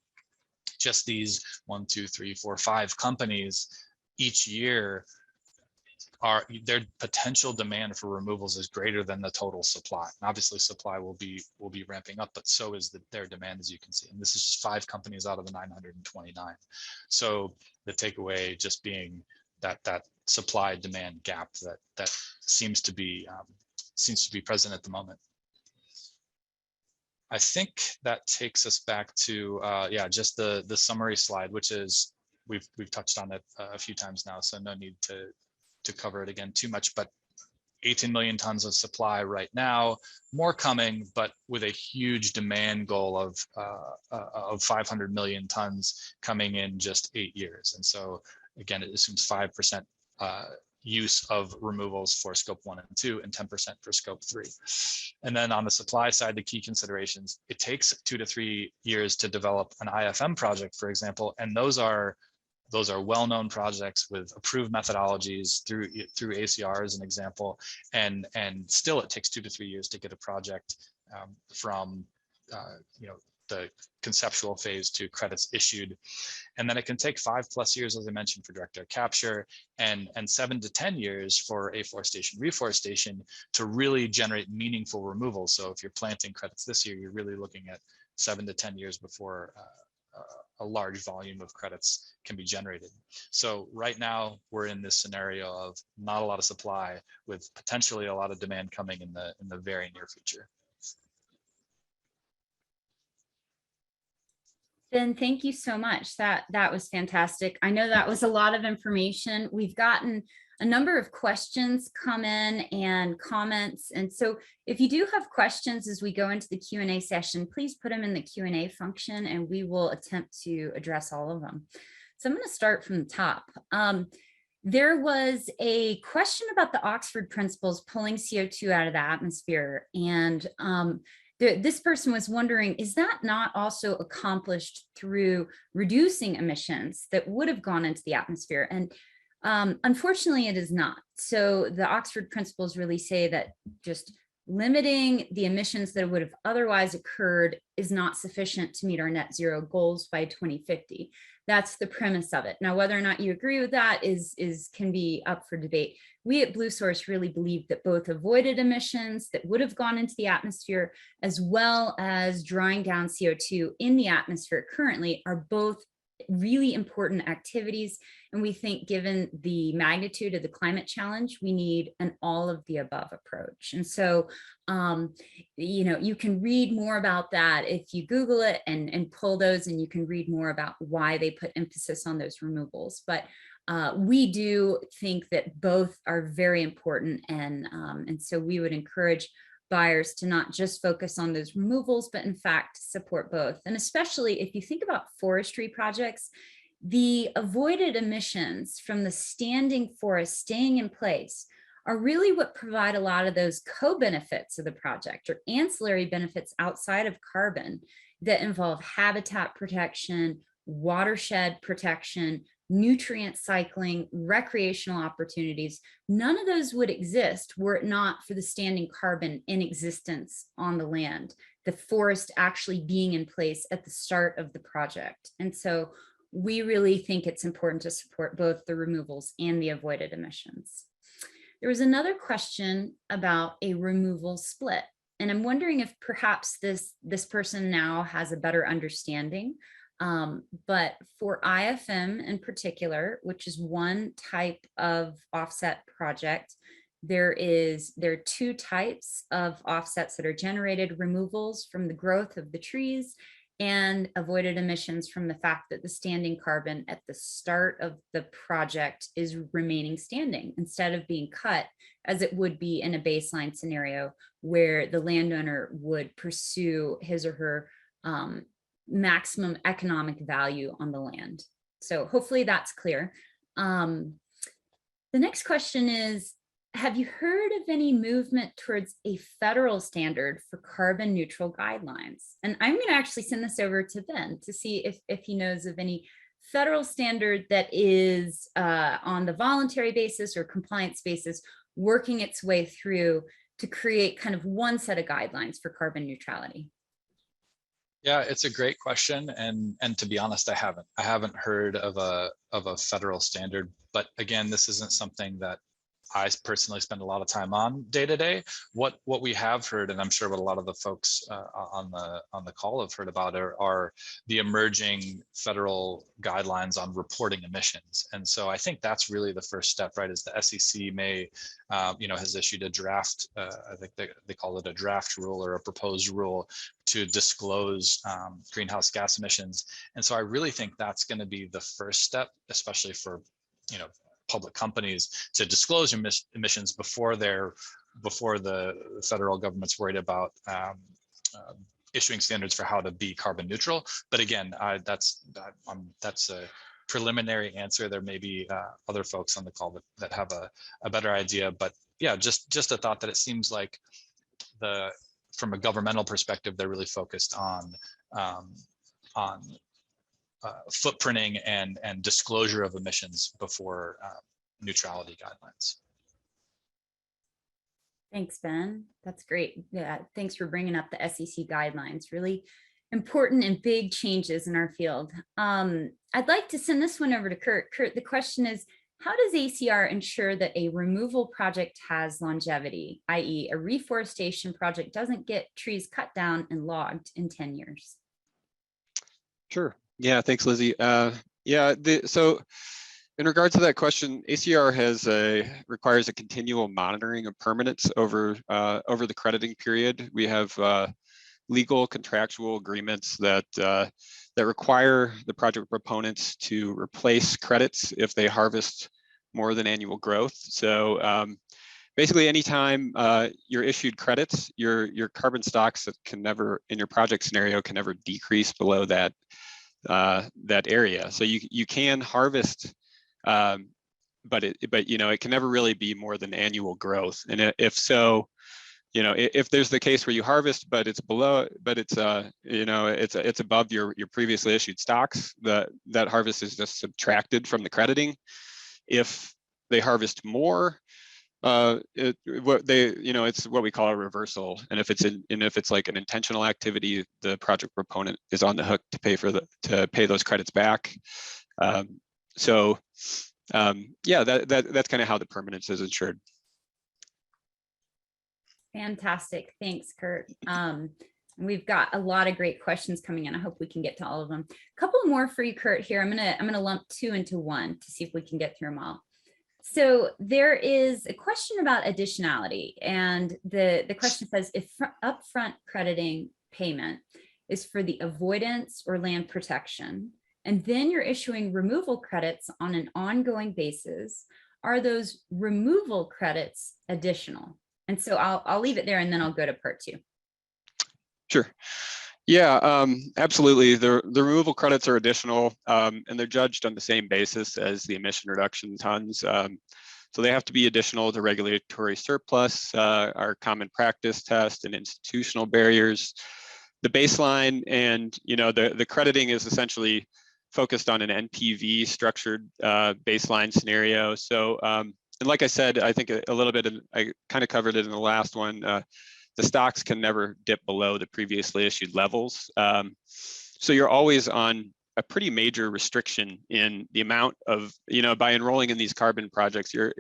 just these 1, 2, 3, 4, 5 companies each year, their potential demand for removals is greater than the total supply. And obviously supply will be ramping up, but so is their demand, as you can see. And this is just 5 companies out of the 929. So the takeaway just being that supply demand gap that seems to be present at the moment. I think that takes us back to just the summary slide, which is, we've touched on it a few times now, so no need to cover it again too much, but 18 million tons of supply right now, more coming, but with a huge demand goal of 500 million tons coming in just 8 years. And so again, it assumes 5% use of removals for scope 1 and 2 and 10% for scope 3. And then on the supply side, the key considerations, it takes 2 to 3 years to develop an IFM project, for example, and those are well-known projects with approved methodologies through ACR as an example, and still it takes 2 to 3 years to get a project from the conceptual phase to credits issued. And then it can take 5+ years, as I mentioned, for direct air capture, and 7 to 10 years for afforestation, reforestation to really generate meaningful removal. So if you're planting credits this year, you're really looking at 7 to 10 years before a large volume of credits can be generated. So right now we're in this scenario of not a lot of supply with potentially a lot of demand coming in the very near future. Ben, thank you so much. That was fantastic. I know that was a lot of information. We've gotten a number of questions come in and comments. And so if you do have questions as we go into the Q&A session, please put them in the Q&A function and we will attempt to address all of them. So I'm going to start from the top. There was a question about the Oxford principles pulling CO2 out of the atmosphere. And this person was wondering, is that not also accomplished through reducing emissions that would have gone into the atmosphere? And unfortunately, it is not. So the Oxford principles really say that just limiting the emissions that would have otherwise occurred is not sufficient to meet our net zero goals by 2050. That's the premise of it. Now, whether or not you agree with that can be up for debate. We at Bluesource really believe that both avoided emissions that would have gone into the atmosphere, as well as drawing down CO2 in the atmosphere currently, are both really important activities. And we think, given the magnitude of the climate challenge, we need an all of the above approach. And so, you can read more about that if you Google it and pull those, and you can read more about why they put emphasis on those removals. But we do think that both are very important. And so we would encourage buyers to not just focus on those removals, but in fact support both. And especially if you think about forestry projects, the avoided emissions from the standing forest staying in place are really what provide a lot of those co-benefits of the project, or ancillary benefits outside of carbon, that involve habitat protection, watershed protection, nutrient cycling, recreational opportunities. None of those would exist were it not for the standing carbon in existence on the land, the forest actually being in place at the start of the project. And so we really think it's important to support both the removals and the avoided emissions. There was another question about a removal split. And I'm wondering if perhaps this person now has a better understanding. But for IFM in particular, which is one type of offset project, there are 2 types of offsets that are generated: removals from the growth of the trees and avoided emissions from the fact that the standing carbon at the start of the project is remaining standing instead of being cut, as it would be in a baseline scenario where the landowner would pursue his or her maximum economic value on the land. So hopefully that's clear. The next question is, have you heard of any movement towards a federal standard for carbon neutral guidelines? And I'm going to actually send this over to Ben to see if he knows of any federal standard that is on the voluntary basis or compliance basis, working its way through to create kind of one set of guidelines for carbon neutrality. Yeah, it's a great question, and to be honest, I haven't heard of a federal standard. But again, this isn't something that I personally spend a lot of time on day to day. What we have heard, and I'm sure what a lot of the folks on the call have heard about, are the emerging federal guidelines on reporting emissions. And so I think that's really the first step, right? Is the SEC has issued a draft. I think they call it a draft rule or a proposed rule to disclose greenhouse gas emissions. And so I really think that's going to be the first step, especially for public companies, to disclose emissions before the federal government's worried about issuing standards for how to be carbon neutral. But again, that's a preliminary answer. There may be other folks on the call that have a better idea. But yeah, just a thought that it seems like from a governmental perspective, they're really focused on footprinting and disclosure of emissions before neutrality guidelines. Thanks, Ben. That's great. Yeah, thanks for bringing up the SEC guidelines. Really important and big changes in our field. I'd like to send this one over to Kurt. Kurt, the question is, how does ACR ensure that a removal project has longevity, i.e. a reforestation project doesn't get trees cut down and logged in 10 years? Sure. Yeah, thanks, Lizzie. So in regards to that question, ACR requires a continual monitoring of permanence over the crediting period. We have legal contractual agreements that require the project proponents to replace credits if they harvest more than annual growth. So basically, anytime you're issued credits, your carbon stocks that can never, in your project scenario, can never decrease below that area. So you can harvest, but it can never really be more than annual growth. And if so, if there's the case where you harvest, but it's below, but it's it's above your previously issued stocks, that harvest is just subtracted from the crediting. If they harvest more, it's what we call a reversal. And if it's like an intentional activity, the project proponent is on the hook to pay those credits back. That's kind of how the permanence is ensured. Fantastic. Thanks, Kurt. We've got a lot of great questions coming in. I hope we can get to all of them. A couple more for you, Kurt, here. I'm gonna lump two into one to see if we can get through them all. So there is a question about additionality. And the question says, if upfront crediting payment is for the avoidance or land protection, and then you're issuing removal credits on an ongoing basis, are those removal credits additional? And so I'll leave it there and then I'll go to part two. Sure. Yeah, absolutely. The removal credits are additional, and they're judged on the same basis as the emission reduction tons. So they have to be additional to regulatory surplus, our common practice test, and institutional barriers. The baseline and the crediting is essentially focused on an NPV structured baseline scenario. So and like I said, I think a little bit, I kind of covered it in the last one, the stocks can never dip below the previously issued levels. So you're always on a pretty major restriction in the amount of, by enrolling in these carbon projects, you're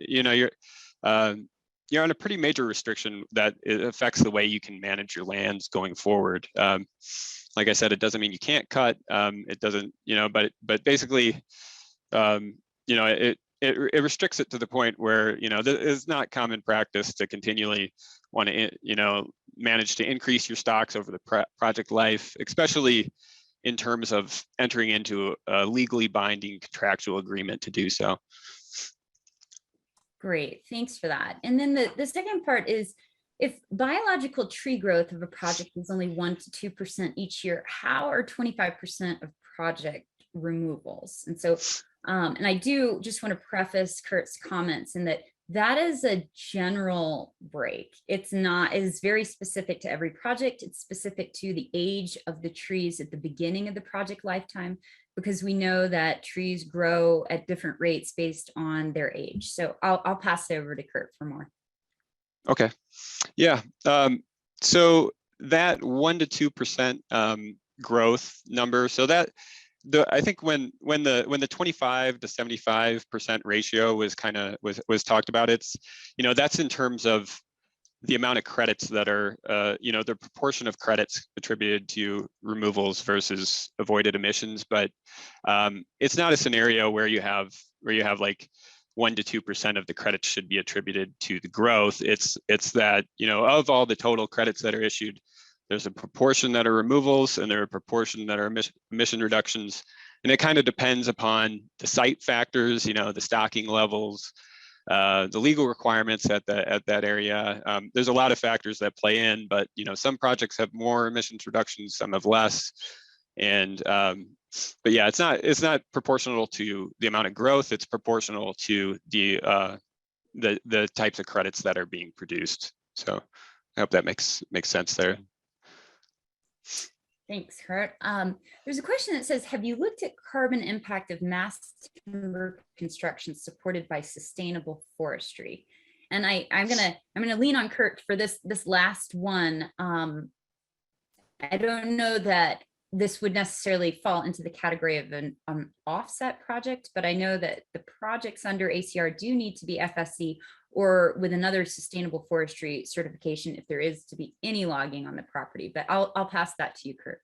on a pretty major restriction that it affects the way you can manage your lands going forward. Like I said, it doesn't mean you can't cut. It doesn't, but basically, it restricts it to the point where, it's not common practice to continually want to, manage to increase your stocks over the project life, especially in terms of entering into a legally binding contractual agreement to do so. Great, thanks for that. And then the second part is, if biological tree growth of a project is only 1 to 2% each year, how are 25% of project removals? And so, and I do just want to preface Kurt's comments in that is a general break. It is very specific to every project. It's specific to the age of the trees at the beginning of the project lifetime, because we know that trees grow at different rates based on their age. So I'll pass it over to Kurt for more. Okay. Yeah. So that 1 to 2% growth number. So that I think when the 25 to 75% ratio was talked about, it's that's in terms of the amount of credits that are the proportion of credits attributed to removals versus avoided emissions. But it's not a scenario where you have like 1 to 2% of the credits should be attributed to the growth. It's that of all the total credits that are issued, there's a proportion that are removals and there are a proportion that are emission reductions. And it kind of depends upon the site factors, the stocking levels, the legal requirements at that area. There's a lot of factors that play in, but some projects have more emissions reductions, some have less. And but yeah, it's not proportional to the amount of growth. It's proportional to the types of credits that are being produced. So I hope that makes sense there. Thanks, Kurt. There's a question that says, have you looked at carbon impact of mass timber construction supported by sustainable forestry? And I'm gonna lean on Kurt for this last one. I don't know that this would necessarily fall into the category of an offset project, but I know that the projects under ACR do need to be FSC or with another sustainable forestry certification if there is to be any logging on the property. But I'll pass that to you, Kurt.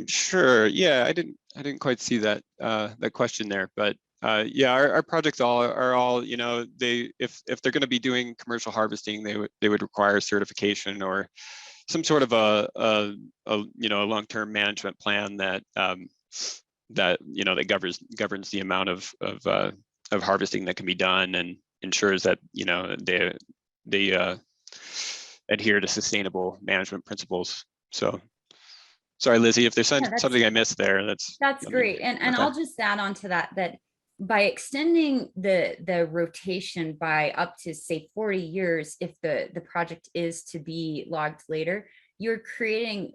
Sure. Yeah, I didn't quite see that that question there, but yeah, our projects are all, you know, if they're going to be doing commercial harvesting, they would require certification or some sort of a you know, a long-term management plan that that, you know, that governs the amount of harvesting that can be done and ensures that, you know, they adhere to sustainable management principles. So sorry, Lizzie, if there's something I missed there, that's great. And okay. I'll just add on to that by extending the rotation by up to say 40 years, if the project is to be logged later, you're creating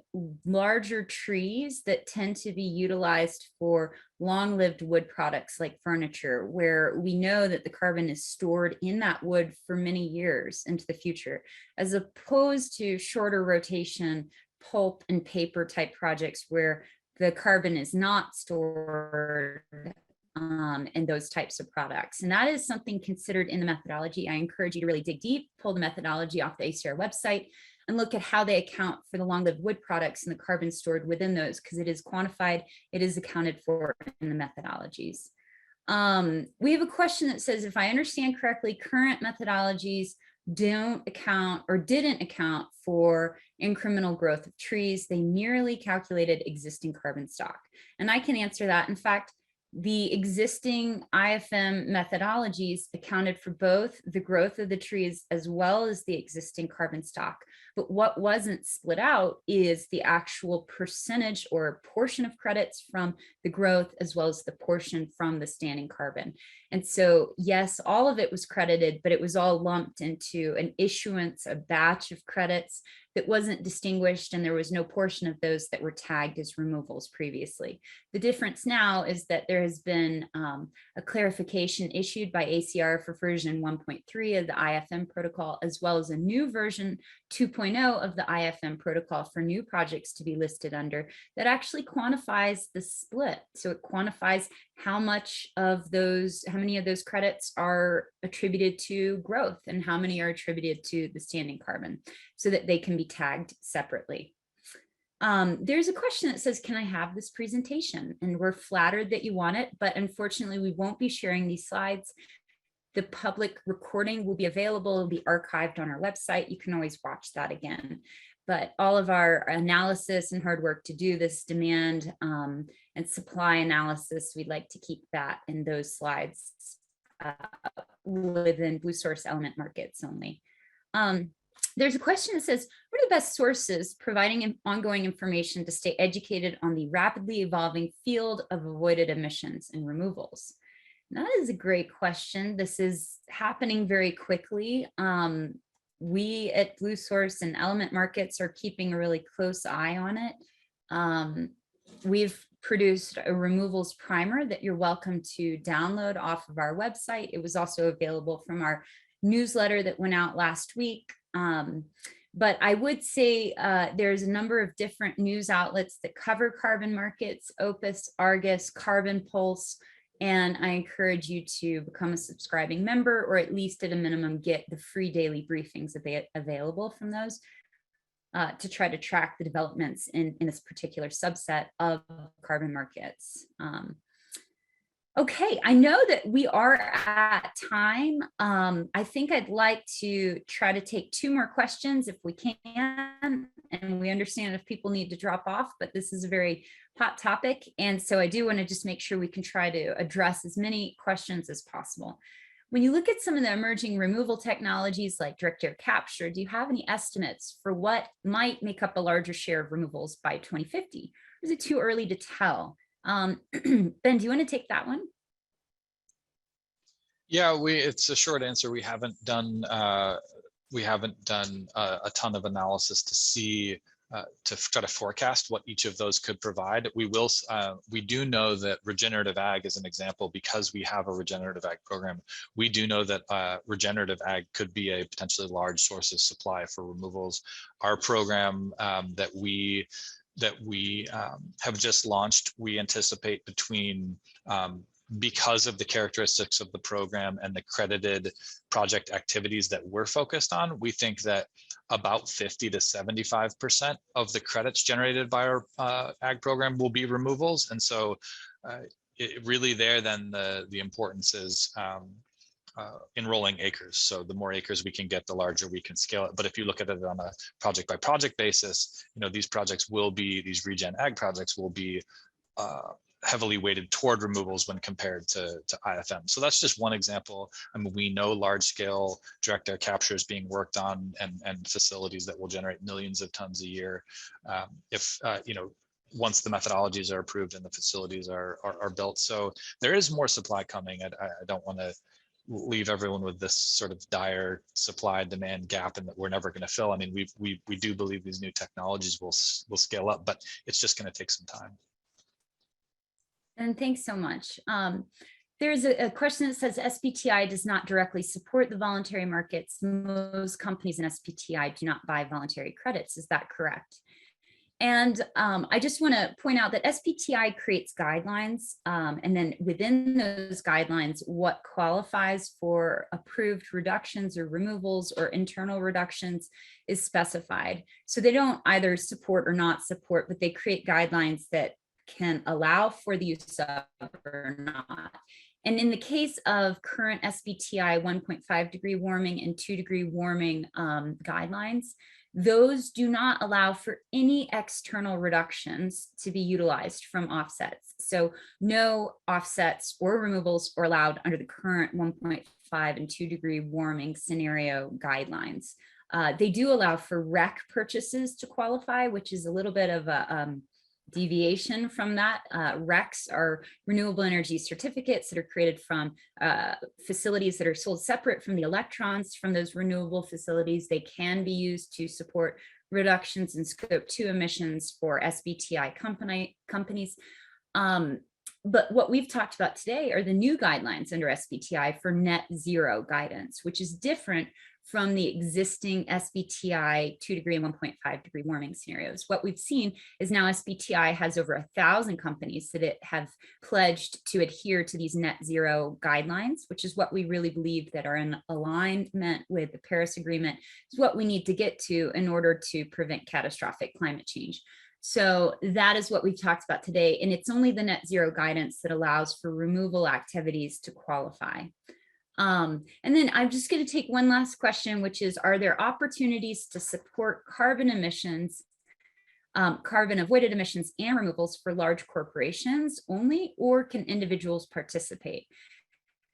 larger trees that tend to be utilized for long-lived wood products like furniture, where we know that the carbon is stored in that wood for many years into the future, as opposed to shorter rotation pulp and paper type projects where the carbon is not stored in those types of products. And that is something considered in the methodology. I encourage you to really dig deep, pull the methodology off the ACR website and look at how they account for the long-lived wood products and the carbon stored within those, because it is quantified, it is accounted for in the methodologies. We have a question that says, if I understand correctly, current methodologies don't account or didn't account for incremental growth of trees. They merely calculated existing carbon stock. And I can answer that. In fact, the existing IFM methodologies accounted for both the growth of the trees as well as the existing carbon stock. But what wasn't split out is the actual percentage or portion of credits from the growth as well as the portion from the standing carbon. And so, yes, all of it was credited, but it was all lumped into an issuance, a batch of credits that wasn't distinguished, and there was no portion of those that were tagged as removals previously. The difference now is that there has been a clarification issued by ACR for version 1.3 of the IFM protocol, as well as a new version 2.0 of the IFM protocol for new projects to be listed under, that actually quantifies the split. So it quantifies how many of those credits are attributed to growth and how many are attributed to the standing carbon, so that they can be tagged separately. There's a question that says, can I have this presentation? And we're flattered that you want it, but unfortunately we won't be sharing these slides. The public recording will be available, it'll be archived on our website. You can always watch that again. But all of our analysis and hard work to do this demand and supply analysis, we'd like to keep that in those slides within Bluesource element markets only. There's a question that says, what are the best sources providing ongoing information to stay educated on the rapidly evolving field of avoided emissions and removals? And that is a great question. This is happening very quickly. We at Bluesource and element markets are keeping a really close eye on it. We've produced a removals primer that you're welcome to download off of our website. It was also available from our newsletter that went out last week. But I would say there's a number of different news outlets that cover carbon markets: Opus, Argus, Carbon Pulse, and I encourage you to become a subscribing member, or at least at a minimum get the free daily briefings available from those to try to track the developments in this particular subset of carbon markets. Okay, I know that we are at time. I think I'd like to try to take 2 more questions if we can, and we understand if people need to drop off, but this is a very hot topic. And so I do want to just make sure we can try to address as many questions as possible. When you look at some of the emerging removal technologies like direct air capture, do you have any estimates for what might make up a larger share of removals by 2050? Or is it too early to tell? Ben, do you want to take that one? Yeah, it's a short answer. We haven't done a ton of analysis to see to try to forecast what each of those could provide. We do know that regenerative ag is an example, because we have a regenerative ag program. We do know that regenerative ag could be a potentially large source of supply for removals. Our program that we that we have just launched, we anticipate between, because of the characteristics of the program and the credited project activities that we're focused on, we think that about 50 to 75% of the credits generated by our ag program will be removals. And so it really there, then the importance is enrolling acres. So the more acres we can get, the larger we can scale it. But if you look at it on a project by project basis, these projects will be, these regen ag projects will be heavily weighted toward removals when compared to IFM. So that's just one example. I mean, we know large scale direct air capture is being worked on and facilities that will generate millions of tons a year. Once the methodologies are approved and the facilities are built. So there is more supply coming. I don't want to leave everyone with this sort of dire supply demand gap and that we're never going to fill. I mean, we do believe these new technologies will scale up, but it's just going to take some time. And thanks so much. There's a question that says SBTI does not directly support the voluntary markets. Most companies in SBTI do not buy voluntary credits. Is that correct? And I just want to point out that SBTI creates guidelines, and then within those guidelines, what qualifies for approved reductions or removals or internal reductions is specified. So they don't either support or not support, but they create guidelines that can allow for the use of or not. And in the case of current SBTI 1.5 degree warming and 2 degree warming guidelines, those do not allow for any external reductions to be utilized from offsets. So no offsets or removals are allowed under the current 1.5 and 2 degree warming scenario guidelines. They do allow for REC purchases to qualify, which is a little bit of a deviation from that. RECs are renewable energy certificates that are created from facilities that are sold separate from the electrons from those renewable facilities. They can be used to support reductions in scope 2 emissions for SBTI companies. But what we've talked about today are the new guidelines under SBTI for net zero guidance, which is different from the existing SBTI 2 degree and 1.5 degree warming scenarios. What we've seen is now SBTI has over 1,000 companies that have pledged to adhere to these net zero guidelines, which is what we really believe that are in alignment with the Paris Agreement, is what we need to get to in order to prevent catastrophic climate change. So that is what we've talked about today. And it's only the net zero guidance that allows for removal activities to qualify. And then I'm just going to take one last question, which is, are there opportunities to support carbon emissions, carbon avoided emissions and removals for large corporations only, or can individuals participate?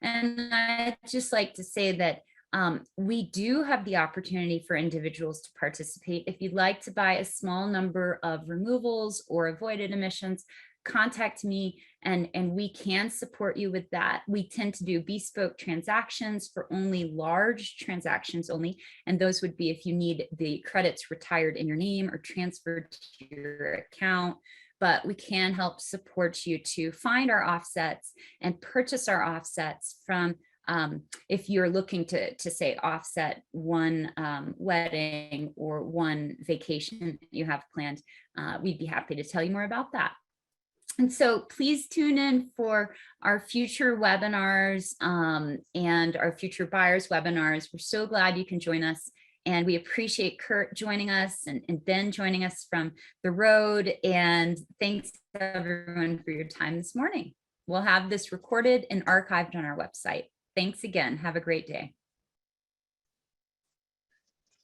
And I'd just like to say that we do have the opportunity for individuals to participate. If you'd like to buy a small number of removals or avoided emissions, contact me and we can support you with that. We tend to do bespoke transactions for only large transactions only, and those would be if you need the credits retired in your name or transferred to your account. But we can help support you to find our offsets and purchase our offsets from if you're looking to say offset one wedding or one vacation you have planned. We'd be happy to tell you more about that. And so please tune in for our future webinars and our future buyers webinars. We're so glad you can join us. And we appreciate Kurt joining us and Ben joining us from the road. And thanks everyone for your time this morning. We'll have this recorded and archived on our website. Thanks again. Have a great day.